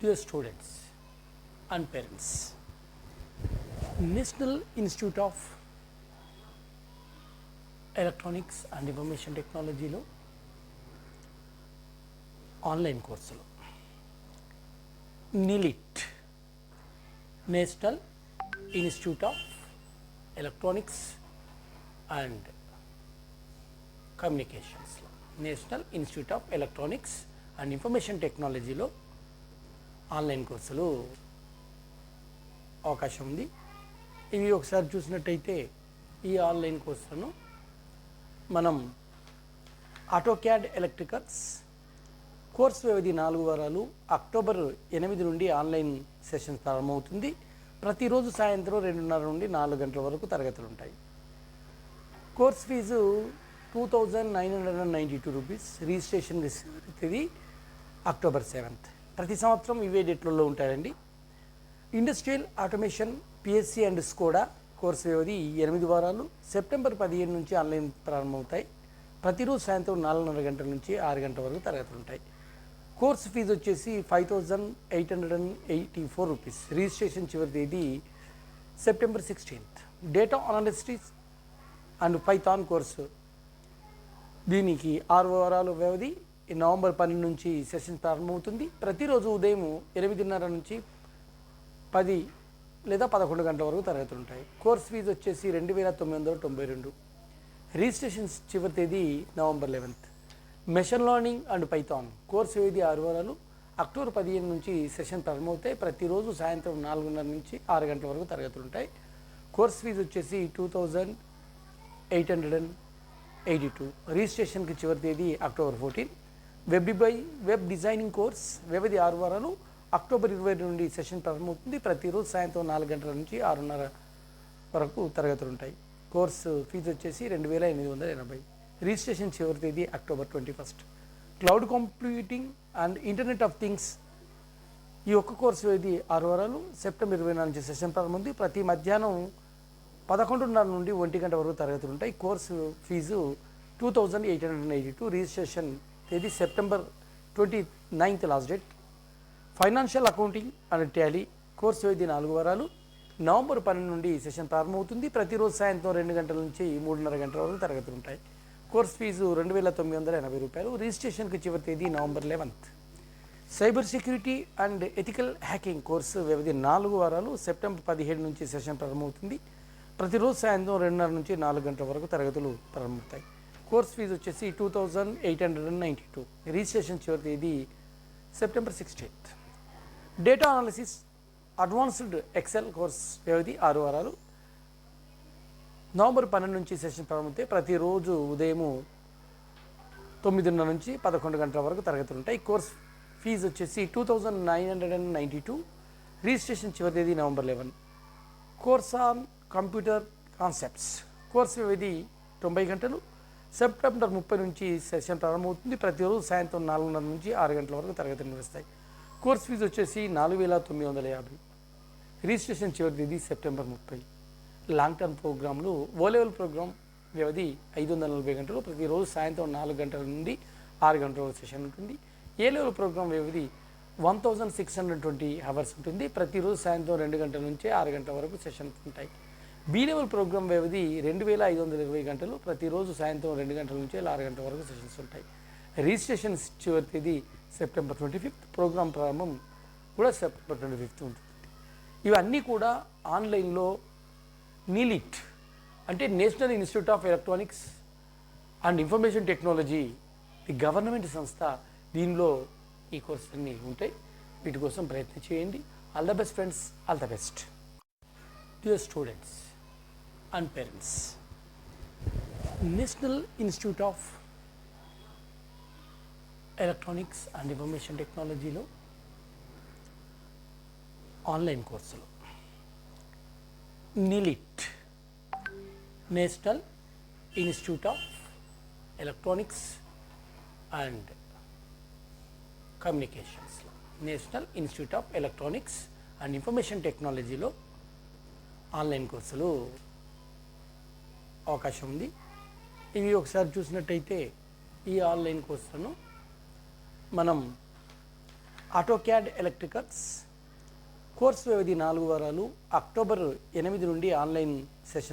Dear students and parents, National Institute of Electronics and Information Technology లో online కోర్సులు NIELIT national institute of electronics and కమ్యూనికేషన్స్లో national institute of electronics and information టెక్నాలజీలో online కోర్సులు అవకాశం ఉంది. ఇవి ఒకసారి చూసినట్టయితే ఈ ఆన్లైన్ కోర్సులను మనం ఆటోక్యాడ్ ఎలక్ట్రికల్స్ కోర్సు వ్యవధి 4 వారాలు అక్టోబర్ 8 నుండి ఆన్లైన్ సెషన్ ప్రారంభమవుతుంది. ప్రతిరోజు సాయంత్రం 2:30 నుండి 4 గంటల వరకు తరగతులు ఉంటాయి. Course fees 2,992 rupees. రిజిస్ట్రేషన్ తేదీ అక్టోబర్ 7th. ప్రతి సంవత్సరం ఇవే డేట్లలో ఉంటాయండి. Industrial automation PSC and SCADA course వ్యవధి 8 వారాలు సెప్టెంబర్ 15 నుంచి ఆన్లైన్ ప్రారంభమవుతాయి. ప్రతిరోజు సాయంత్రం 4:30 గంటల నుంచి 6 గంటల వరకు తరగతులు ఉంటాయి. కోర్సు ఫీజు వచ్చేసి 5,884 రూపీస్. రిజిస్ట్రేషన్ చివరి తేదీ September 16th. Data analytics and python course దీనికి 6 వారాల వ్యవధి నవంబర్ 12 నుంచి సెషన్ ప్రారంభమవుతుంది. ప్రతిరోజు ఉదయం 8:30 నుంచి 10 లేదా 11 గంటల వరకు తరగతులు ఉంటాయి. కోర్స్ ఫీజు వచ్చేసి 2,992. రిజిస్ట్రేషన్ చివరి తేదీ November 11th. Machine learning and python course వ్యవధి 6 వారాలు అక్టోబర్ 15 నుంచి సెషన్ ప్రారంభమవుతాయి. ప్రతిరోజు సాయంత్రం 4:30 నుంచి 6 గంటల వరకు తరగతులు ఉంటాయి. కోర్స్ ఫీజు వచ్చేసి 2,882. రిజిస్ట్రేషన్కి చివరి తేదీ అక్టోబర్ 14. వెబ్ డిజైనింగ్ కోర్స్ వ్యవధి 6 వారాలు అక్టోబర్ 20 నుండి సెషన్ ప్రారంభమవుతుంది. ప్రతిరోజు సాయంత్రం 4 గంటల నుంచి 6:30 వరకు తరగతులు ఉంటాయి. కోర్సు ఫీజు వచ్చేసి 2,880. రిజిస్ట్రేషన్ చివరి తేదీ October 21st. Cloud computing and internet of things ఈ ఒక్క కోర్సు వ్యవధి 6 వారాలు సెప్టెంబర్ 24 నుంచి సెషన్ ప్రారంభమవుతుంది. ప్రతి మధ్యాహ్నం 11:30 నుండి 1 గంట వరకు తరగతులు ఉంటాయి. Course fees 2,882. రిజిస్ట్రేషన్ తేదీ September 29th last date. Financial accounting and Tally course వ్యవధి 4 వారాలు నవంబర్ 12 నుండి సెషన్ ప్రారంభమవుతుంది. ప్రతిరోజు సాయంత్రం 2 గంటల నుంచి 3:30 గంటల వరకు తరగతులు ఉంటాయి. కోర్స్ ఫీజు 2,980 రూపాయలు. రిజిస్ట్రేషన్కి చివరి తేదీ November 11th. Cyber security and ethical hacking course వ్యవధి 4 వారాలు సెప్టెంబర్ 17 నుంచి సెషన్ ప్రారంభమవుతుంది. ప్రతిరోజు సాయంత్రం 2:30 నుంచి 4 గంటల వరకు తరగతులు ప్రారంభమవుతాయి. కోర్స్ ఫీజు వచ్చేసి 2,892. రిజిస్ట్రేషన్ చివరి తేదీ September 16th. Data analysis advanced Excel course వ్యవధి 6 వారాలు నవంబర్ 12 నుంచి సెషన్ ప్రారంభమవుతాయి. ప్రతిరోజు ఉదయం 9:30 నుంచి 11 గంటల వరకు తరగతులు ఉంటాయి. కోర్స్ ఫీజు వచ్చేసి 2,992. రిజిస్ట్రేషన్ చివరి తేదీ November 11. Course on computer concepts course వ్యవధి 90 గంటలు సెప్టెంబర్ 30 నుంచి సెషన్ ప్రారంభమవుతుంది. ప్రతిరోజు సాయంత్రం 4:30 నుంచి 6 గంటల వరకు తరగతులు నిర్వహిస్తాయి. కోర్స్ ఫీజు వచ్చేసి 4,950. రిజిస్ట్రేషన్ చివరి తేదీ సెప్టెంబర్ 30. లాంగ్ టర్మ్ ప్రోగ్రాంలు ఓ లెవెల్ ప్రోగ్రామ్ వ్యవధి 540 గంటలు. ప్రతిరోజు సాయంత్రం 4 గంటల నుండి 6 గంటల వరకు సెషన్ ఉంటుంది. ఏ లెవెల్ ప్రోగ్రామ్ వ్యవధి 1,620 అవర్స్ ఉంటుంది. ప్రతిరోజు సాయంత్రం 2 గంటల నుంచి 6 గంటల వరకు సెషన్స్ ఉంటాయి. బి లెవెల్ ప్రోగ్రామ్ వ్యవధి 2,520 గంటలు. ప్రతిరోజు సాయంత్రం 2 గంటల నుంచి 6 గంటల వరకు సెషన్స్ ఉంటాయి. రిజిస్ట్రేషన్ చివరి తేదీ సెప్టెంబర్ 25th. ప్రోగ్రామ్ ప్రారంభం కూడా సెప్టెంబర్ 25th ఉంటుంది. ఇవన్నీ కూడా ఆన్లైన్లో నీలిట్ అంటే national institute of electronics and information technology the government సంస్థ. దీనిలో ఈ కోర్సులన్నీ ఉంటాయి. వీటి కోసం ప్రయత్నం చేయండి. All the best friends, all the best. Dear students and parents, national institute of electronics and information టెక్నాలజీలో ఆన్లైన్ కోర్సులు NIELIT national institute of electronics and కమ్యూనికేషన్స్లో national institute of electronics and information టెక్నాలజీలో ఆన్లైన్ కోర్సులు అవకాశం ఉంది. ఇవి ఒకసారి చూసినట్టయితే ఈ ఆన్లైన్ కోర్సులను మనం ఆటోక్యాడ్ ఎలక్ట్రికల్స్. కోర్సు వ్యవధి 4 వారాలు. అక్టోబర్ 8 నుండి ఆన్లైన్ సెషన్